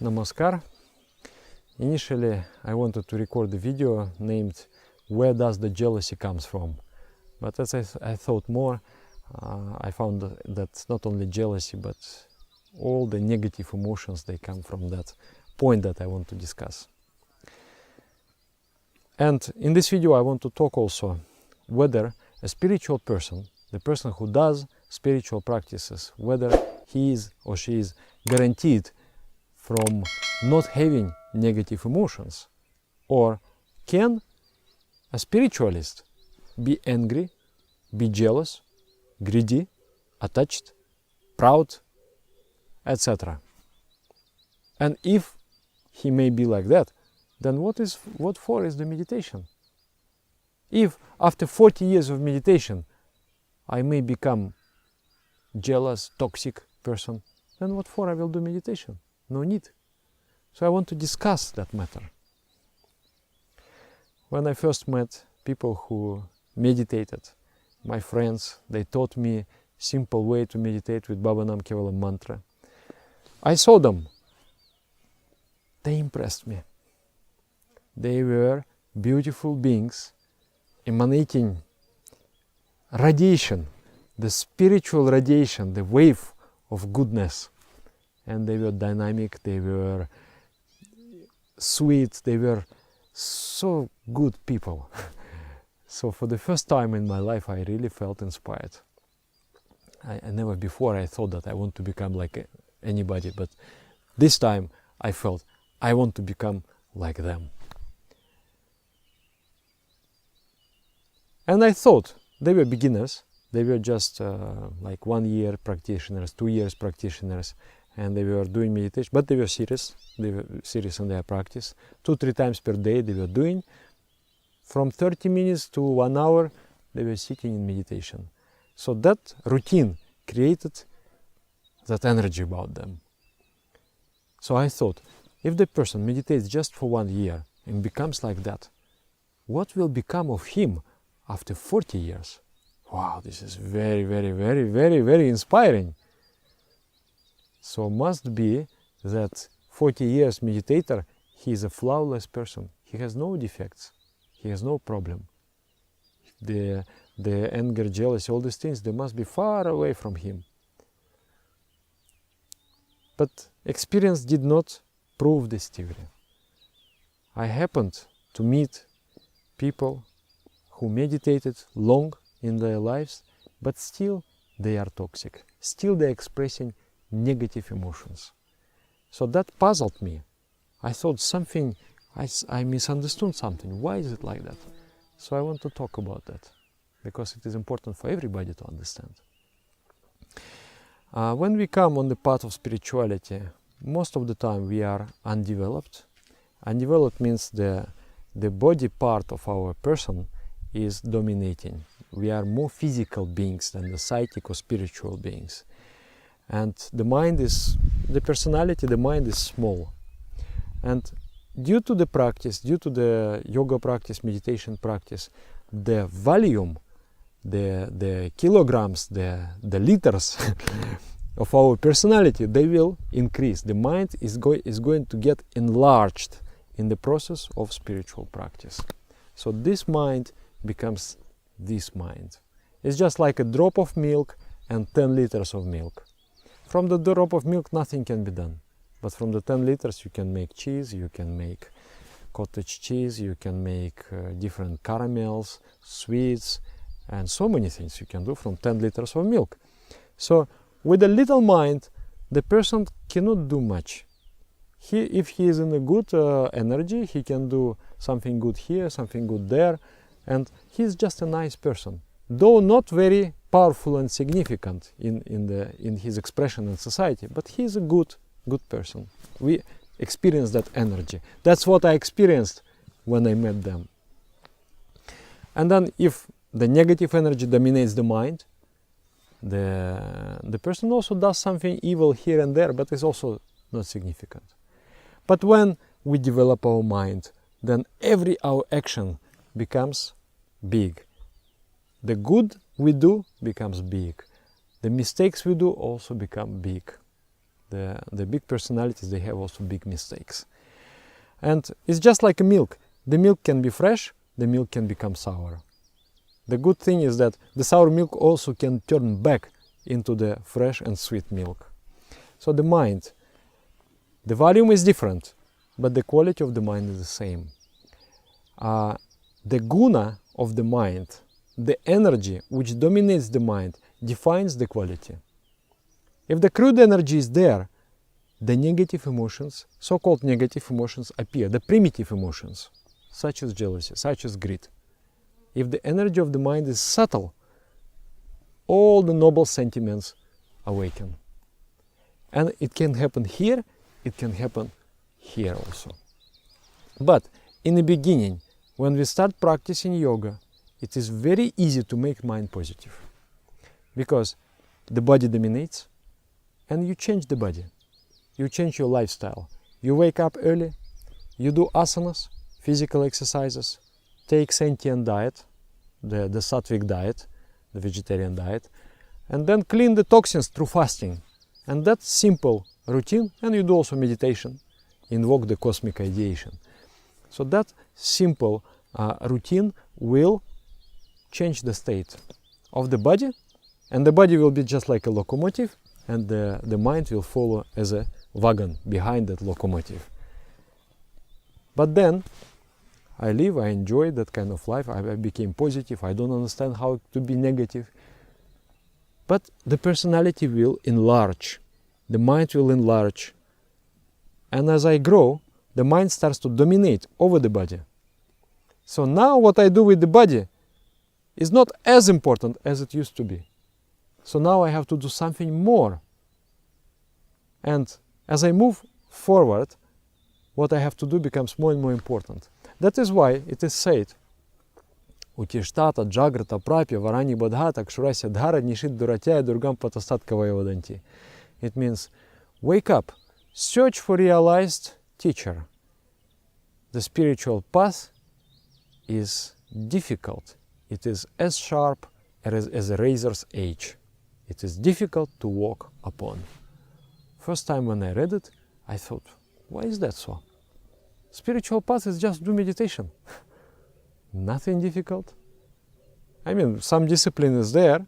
Namaskar. Initially, I wanted to record a video named "Where Does the Jealousy Comes From?" But as I thought more, I found that not only jealousy, but all the negative emotions, they come from that point that I want to discuss. And in this video, I want to talk also whether a spiritual person, the person who does spiritual practices, whether he is or she is guaranteed from not having negative emotions, or can a spiritualist be angry, be jealous, greedy, attached, proud, etc. And if he may be like that, then what for is the meditation? If after 40 years of meditation I may become jealous, toxic person, then what for I will do meditation? No need. So I want to discuss that matter. When I first met people who meditated, my friends, they taught me simple way to meditate with Bábá Nam Kevalam mantra. I saw them. They impressed me. They were beautiful beings emanating radiation, the spiritual radiation, the wave of goodness. And they were dynamic, they were sweet, they were so good people. So for the first time in my life, I really felt inspired. I never before I thought that I want to become like anybody, but this time I felt I want to become like them. And I thought they were beginners. They were just like 1 year practitioners, 2 years practitioners, and they were doing meditation, but they were serious. They were serious in their practice. 2-3 times per day they were doing. From 30 minutes to 1 hour, they were sitting in meditation. So that routine created that energy about them. So I thought, if the person meditates just for 1 year and becomes like that, what will become of him after 40 years? Wow, this is very, very, very, very, very inspiring. So must be that 40 years meditator, he is a flawless person. He has no defects. He has no problem. The anger, jealousy, all these things, they must be far away from him. But experience did not prove this theory. I happened to meet people who meditated long in their lives, but still they are toxic. Still they are expressing negative emotions. So that puzzled me. I thought something, I misunderstood something. Why is it like that? So I want to talk about that, because it is important for everybody to understand. When we come on the path of spirituality, most of the time we are undeveloped. Undeveloped means the body part of our person is dominating. We are more physical beings than the psychic or spiritual beings. And the mind is, the personality, the mind is small. And due to the practice, due to the yoga practice, meditation practice, the volume, the kilograms, the liters of our personality, they will increase. The mind is going to get enlarged in the process of spiritual practice. So this mind becomes this mind. It's just like a drop of milk and 10 liters of milk. From the drop of milk, nothing can be done. But from the 10 liters, you can make cheese, you can make cottage cheese, you can make different caramels, sweets, and so many things you can do from 10 liters of milk. So with a little mind, the person cannot do much. If he is in a good energy, he can do something good here, something good there, and he is just a nice person, though not very powerful and significant in his expression in society, but he is a good person. We experience that energy. That's what I experienced when I met them. And then if the negative energy dominates the mind, the person also does something evil here and there, but is also not significant. But when we develop our mind, then every our action becomes big. The good we do becomes big. The mistakes we do also become big. the big personalities, they have also big mistakes. And it's just like a milk. The milk can be fresh, the milk can become sour. The good thing is that the sour milk also can turn back into the fresh and sweet milk. So the mind, the volume is different, but the quality of the mind is the same. The guna of the mind, the energy which dominates the mind, defines the quality. If the crude energy is there, the negative emotions, so-called negative emotions, appear, the primitive emotions, such as jealousy, such as greed. If the energy of the mind is subtle, all the noble sentiments awaken. And it can happen here, it can happen here also. But in the beginning, when we start practicing yoga, it is very easy to make mind positive. Because the body dominates, and you change the body. You change your lifestyle. You wake up early, you do asanas, physical exercises, take sentient diet, the sattvic diet, the vegetarian diet, and then clean the toxins through fasting. And that simple routine, and you do also meditation, invoke the cosmic ideation. So that simple routine will change the state of the body, and the body will be just like a locomotive, and the mind will follow as a wagon behind that locomotive. But then I enjoy that kind of life, I became positive, I don't understand how to be negative. But the personality will enlarge, the mind will enlarge. And as I grow, the mind starts to dominate over the body. So now what I do with the body is not as important as it used to be. So now I have to do something more. And as I move forward, what I have to do becomes more and more important. That is why it is said, Utishtata, Jagrata, Prapya, Varani, Badhata, Kshurasya, Dhara, Nishit, Duratya, Durgam, Patastat, Kavayavadanti. It means, wake up, search for realized teacher. The spiritual path is difficult. It is as sharp as a razor's edge. It is difficult to walk upon. First time when I read it, I thought, why is that so? Spiritual path is just do meditation. Nothing difficult. I mean, some discipline is there,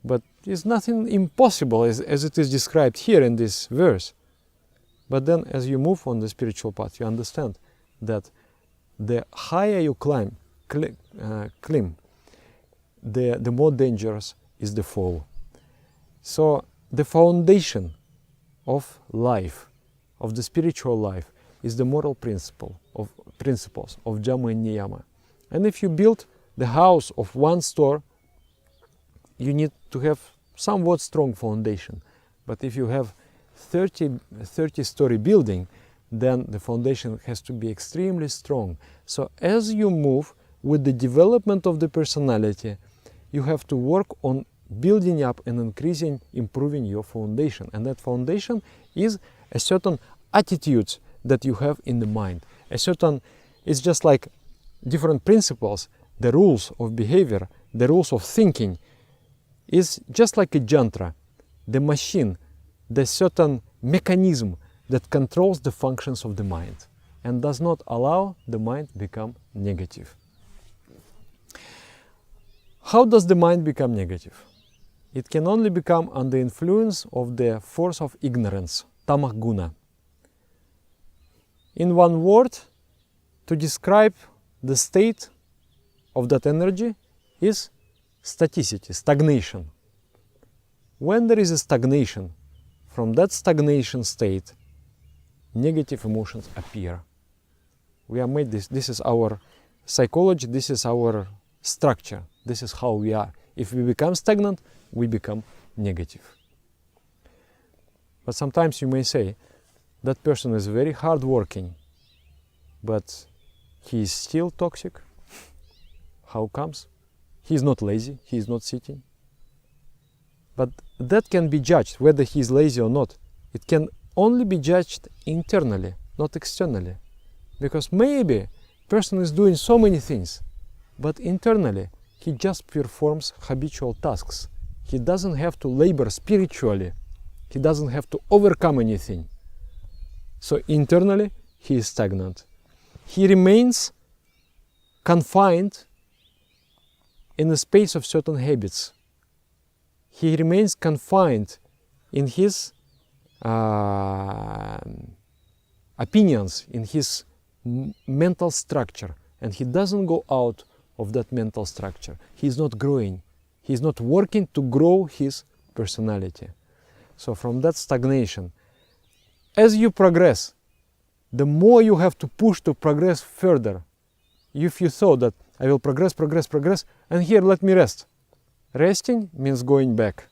but it's nothing impossible as it is described here in this verse. But then as you move on the spiritual path, you understand that the higher you climb, the more dangerous is the fall. So the foundation of life, of the spiritual life, is the moral principles of Dhamma and Niyama. And if you build the house of one store, you need to have somewhat strong foundation. But if you have 30-story building, then the foundation has to be extremely strong. So as you move with the development of the personality, you have to work on building up and increasing, improving your foundation. And that foundation is a certain attitudes that you have in the mind. It's just like different principles, the rules of behavior, the rules of thinking, is just like a jantra, the machine, the certain mechanism that controls the functions of the mind and does not allow the mind become negative. How does the mind become negative? It can only become under influence of the force of ignorance, tamah guna. In one word, to describe the state of that energy is staticity, stagnation. When there is a stagnation, from that stagnation state, negative emotions appear. We are made this is our psychology, this is our structure, this is how we are. If we become stagnant, we become negative. But sometimes you may say, that person is very hard-working, but he is still toxic. How comes? He is not lazy, he is not sitting. But that can be judged, whether he is lazy or not. It can only be judged internally, not externally. Because maybe person is doing so many things, but internally he just performs habitual tasks. He doesn't have to labor spiritually He doesn't have to overcome anything. So internally, he is stagnant. He remains confined in the space of certain habits. He remains confined in his opinions, in his mental structure, and he doesn't go out of that mental structure. He is not growing. He is not working to grow his personality. So from that stagnation, as you progress, the more you have to push to progress further. If you thought that I will progress, and here let me rest. Resting means going back,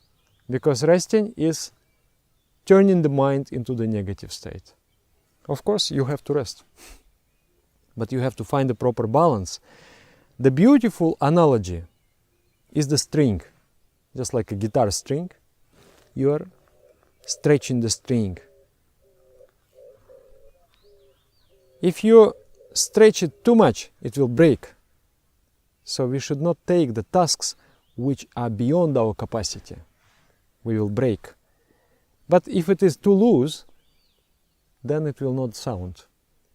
because resting is turning the mind into the negative state. Of course, you have to rest, but you have to find the proper balance. The beautiful analogy is the string. Just like a guitar string, you are stretching the string. If you stretch it too much, it will break. So we should not take the tasks which are beyond our capacity. We will break. But if it is too loose, then it will not sound.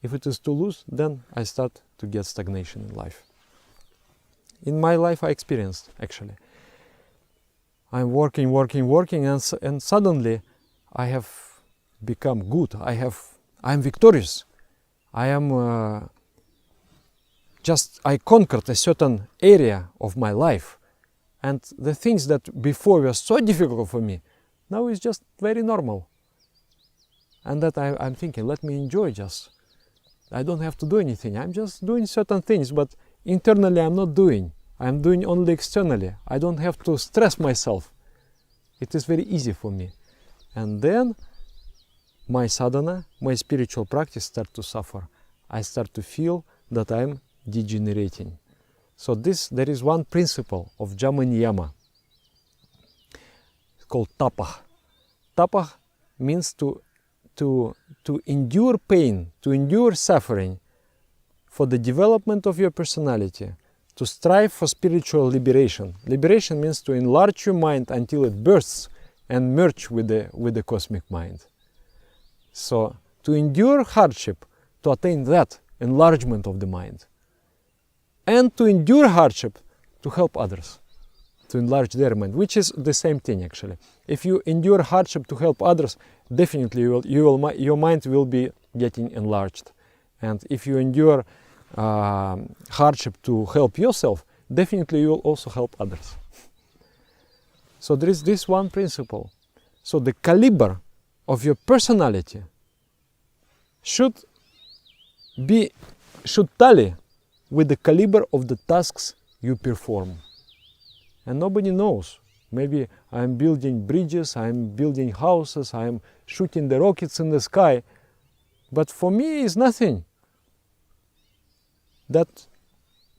If it is too loose, then I start to get stagnation in life. In my life I experienced, actually. I'm working, and suddenly I have become good. I'm victorious. I conquered a certain area of my life. And the things that before were so difficult for me, now is just very normal. And that I'm thinking, let me enjoy just. I don't have to do anything. I'm just doing certain things, but internally I'm not doing. I'm doing only externally. I don't have to stress myself. It is very easy for me. And then my sadhana, my spiritual practice start to suffer. I start to feel that I'm degenerating. So there is one principle of Jama Niyama. It's called tapah. Tapah means to endure pain, to endure suffering for the development of your personality, to strive for spiritual liberation. Liberation means to enlarge your mind until it bursts and merge with the cosmic mind. So to endure hardship, to attain that enlargement of the mind. And to endure hardship, to help others, to enlarge their mind, which is the same thing actually. If you endure hardship to help others, definitely your mind will be getting enlarged. And if you endure hardship to help yourself, definitely you will also help others. So there is this one principle. So the caliber of your personality should tally with the caliber of the tasks you perform. And nobody knows. Maybe I'm building bridges, I'm building houses, I'm shooting the rockets in the sky. But for me it's nothing. That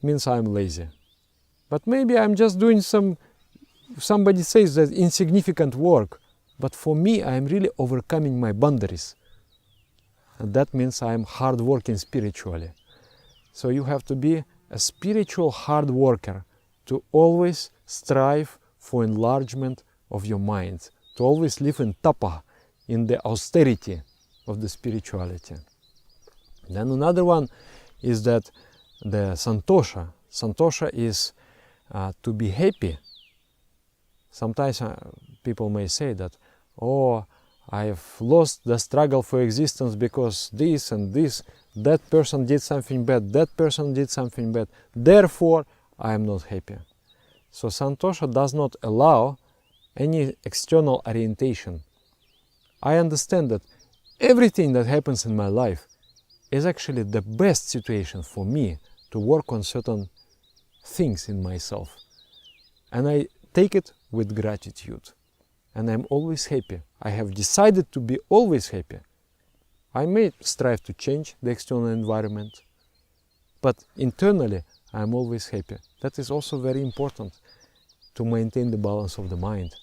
means I'm lazy. But maybe I'm just doing somebody says that insignificant work. But for me, I'm really overcoming my boundaries. And that means I'm hard working spiritually. So you have to be a spiritual hard worker to always strive for enlargement of your mind, to always live in tapa, in the austerity of the spirituality. Then another one is that the santosha. Santosha is to be happy. Sometimes people may say that, oh, I've lost the struggle for existence because this and this, that person did something bad, that person did something bad, therefore I am not happy. So santosha does not allow any external orientation. I understand that everything that happens in my life is actually the best situation for me to work on certain things in myself. And I take it with gratitude. And I'm always happy. I have decided to be always happy. I may strive to change the external environment, but internally I'm always happy. That is also very important to maintain the balance of the mind.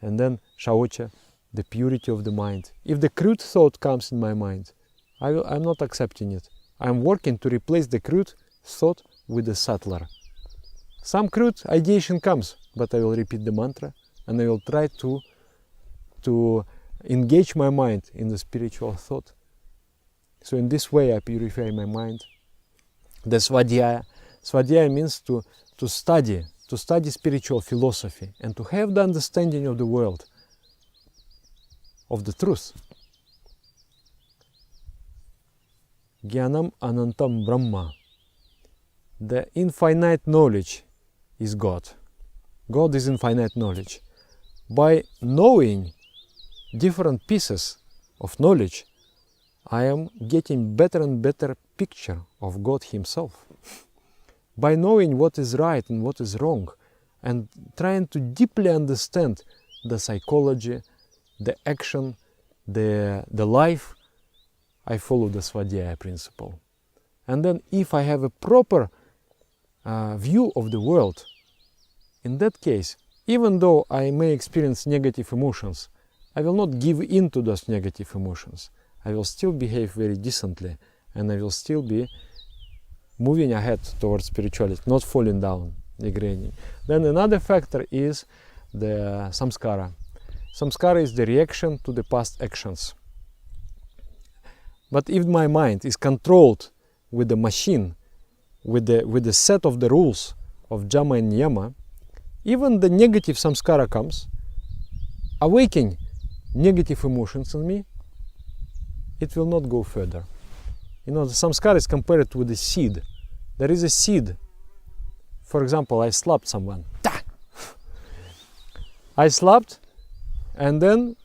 And then shaocha, the purity of the mind. If the crude thought comes in my mind, I'm not accepting it. I'm working to replace the crude thought with the subtler. Some crude ideation comes, but I will repeat the mantra and I will try to to engage my mind in the spiritual thought. So in this way I purify my mind. The svadhyaya. Svadhyaya means to study spiritual philosophy and to have the understanding of the world, of the truth. Jnanam anantam brahma. The infinite knowledge is God. God is infinite knowledge. By knowing different pieces of knowledge, I am getting better and better picture of God Himself. By knowing what is right and what is wrong, and trying to deeply understand the psychology, the action, the life, I follow the svadhyaya principle. And then if I have a proper view of the world, in that case, even though I may experience negative emotions, I will not give in to those negative emotions. I will still behave very decently, and I will still be moving ahead towards spirituality, not falling down, degrading. Then another factor is the samskara. Samskara is the reaction to the past actions. But if my mind is controlled with the machine, with the set of the rules of Jama and Niyama, even the negative samskara comes, awakening negative emotions in me, it will not go further. You know, the samskara is compared with a seed. There is a seed. For example, I slapped someone. I slapped, and then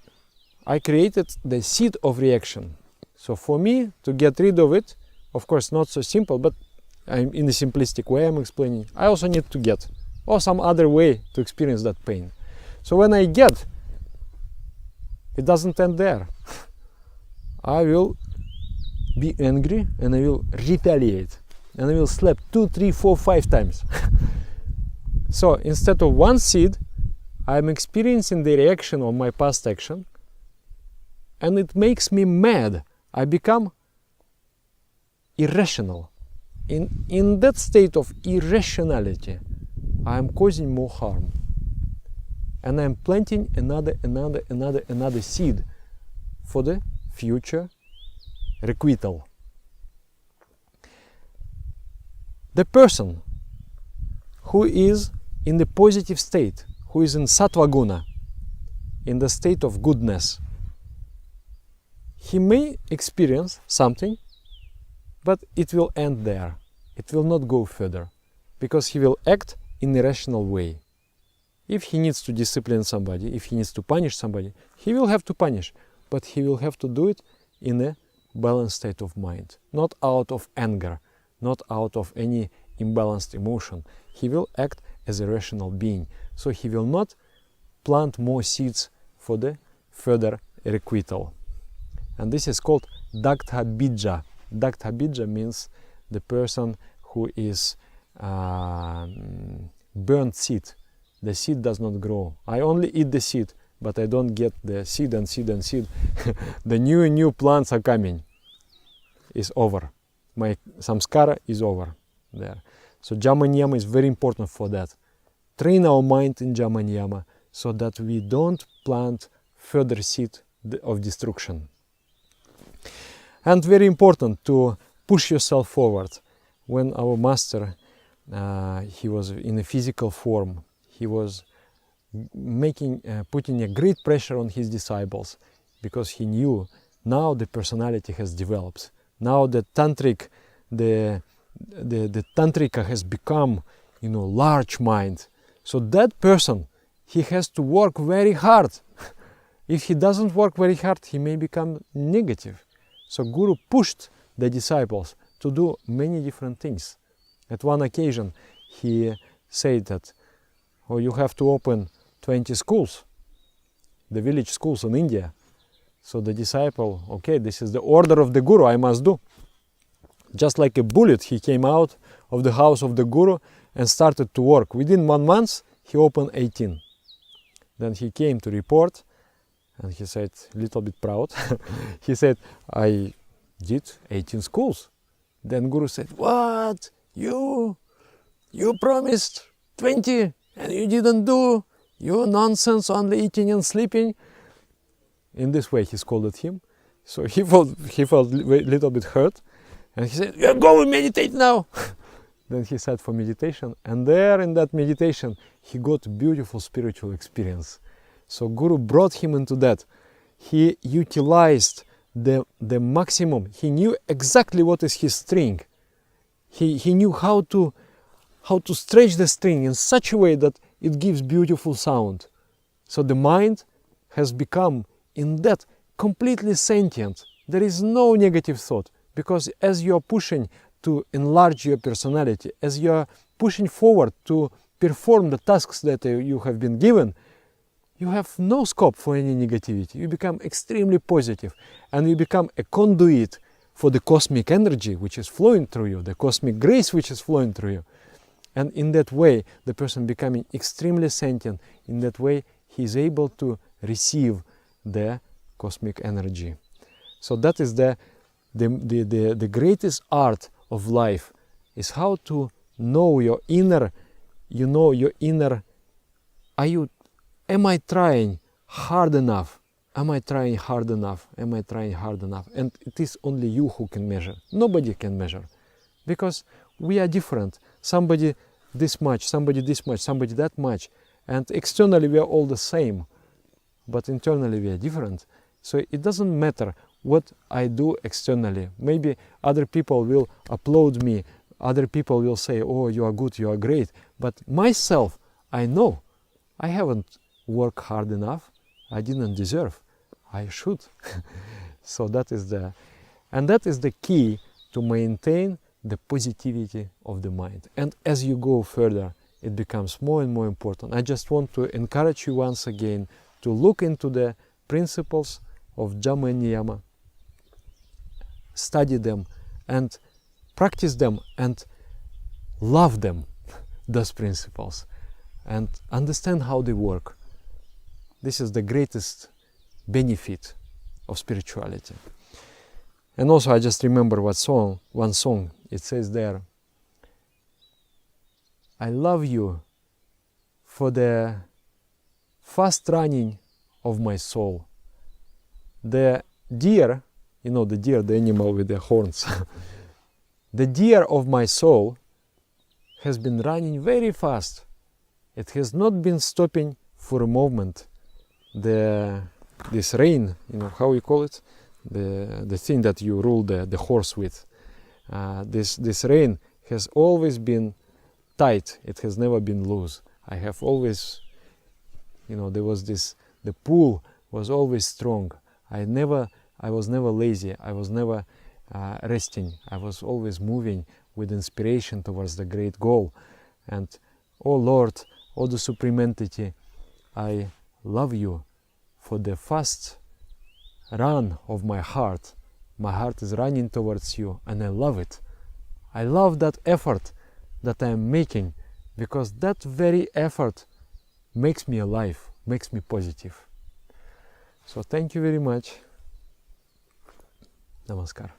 I created the seed of reaction. So for me to get rid of it, of course not so simple, but I'm in a simplistic way I'm explaining, I also need to get, or some other way to experience that pain. So when I get, it doesn't end there. I will be angry and I will retaliate. And I will slap 2, 3, 4, 5 times. So instead of one seed, I'm experiencing the reaction of my past action, and it makes me mad. I become irrational. In that state of irrationality, I am causing more harm. And I am planting another seed for the future requital. The person who is in the positive state, who is in sattva guna, in the state of goodness, he may experience something, but it will end there. It will not go further, because he will act in a rational way. If he needs to discipline somebody, if he needs to punish somebody, he will have to punish, but he will have to do it in a balanced state of mind, not out of anger, not out of any imbalanced emotion. He will act as a rational being, so he will not plant more seeds for the further requital. And this is called Daktha Bija. Daktha Bija means the person who is burnt seed. The seed does not grow. I only eat the seed, but I don't get the seed and seed and seed. The new plants are coming. It's over. My samskara is over there. So Jama Niyama is very important for that. Train our mind in Jama Niyama so that we don't plant further seed of destruction. And very important to push yourself forward. When our master, he was in a physical form, he was putting a great pressure on his disciples, because he knew now the personality has developed. Now the tantric, the tantrika has become, large mind. So that person, he has to work very hard. If he doesn't work very hard, he may become negative. So Guru pushed the disciples to do many different things. At one occasion, he said that, you have to open 20 schools, the village schools in India. So the disciple, okay, this is the order of the Guru, I must do. Just like a bullet, he came out of the house of the Guru and started to work. Within 1 month, he opened 18. Then he came to report, and he said, a little bit proud, he said, I did 18 schools. Then Guru said, what? You promised 20 and you didn't do? You nonsense, only eating and sleeping. in this way he scolded him. So he felt a little bit hurt, and he said, "Go and meditate now." Then he sat for meditation, and there in that meditation he got a beautiful spiritual experience. So Guru brought him into that. He utilized the maximum. He knew exactly what is his string. He knew how to stretch the string in such a way that it gives beautiful sound. So the mind has become in that completely sentient. There is no negative thought, because as you are pushing to enlarge your personality, as you are pushing forward to perform the tasks that you have been given, you have no scope for any negativity. You become extremely positive, and you become a conduit for the cosmic energy which is flowing through you, the cosmic grace which is flowing through you. And in that way, the person becoming extremely sentient. In that way, he is able to receive the cosmic energy. So that is the greatest art of life, is how to know your inner, am I trying hard enough? Am I trying hard enough? Am I trying hard enough? And it is only you who can measure. Nobody can measure, because we are different. Somebody this much, somebody this much, somebody that much. And externally we are all the same, but internally we are different. So it doesn't matter what I do externally. Maybe other people will applaud me, other people will say, "Oh, you are good, you are great." But myself, I know I haven't worked hard enough. I didn't deserve. I should. So that is the key to maintain the positivity of the mind. And as you go further, it becomes more and more important. I just want to encourage you once again to look into the principles of Dhamma and Niyama, study them and practice them and love them, those principles, and understand how they work. This is the greatest benefit of spirituality. And also I just remember one song, it says there, "I love you for the fast running of my soul. The deer," the deer, the animal with the horns, "the deer of my soul has been running very fast. It has not been stopping for a moment. This rein, how you call it? The thing that you rule the horse with. This rein has always been tight. It has never been loose. I have always, there was the pull was always strong. I was never lazy. I was never resting. I was always moving with inspiration towards the great goal. And, oh Lord, oh the Supreme Entity, I love you for the fast run of my heart. My heart is running towards you, and I love it. I love that effort that I am making, because that very effort makes me alive, makes me positive." So thank you very much. Namaskar.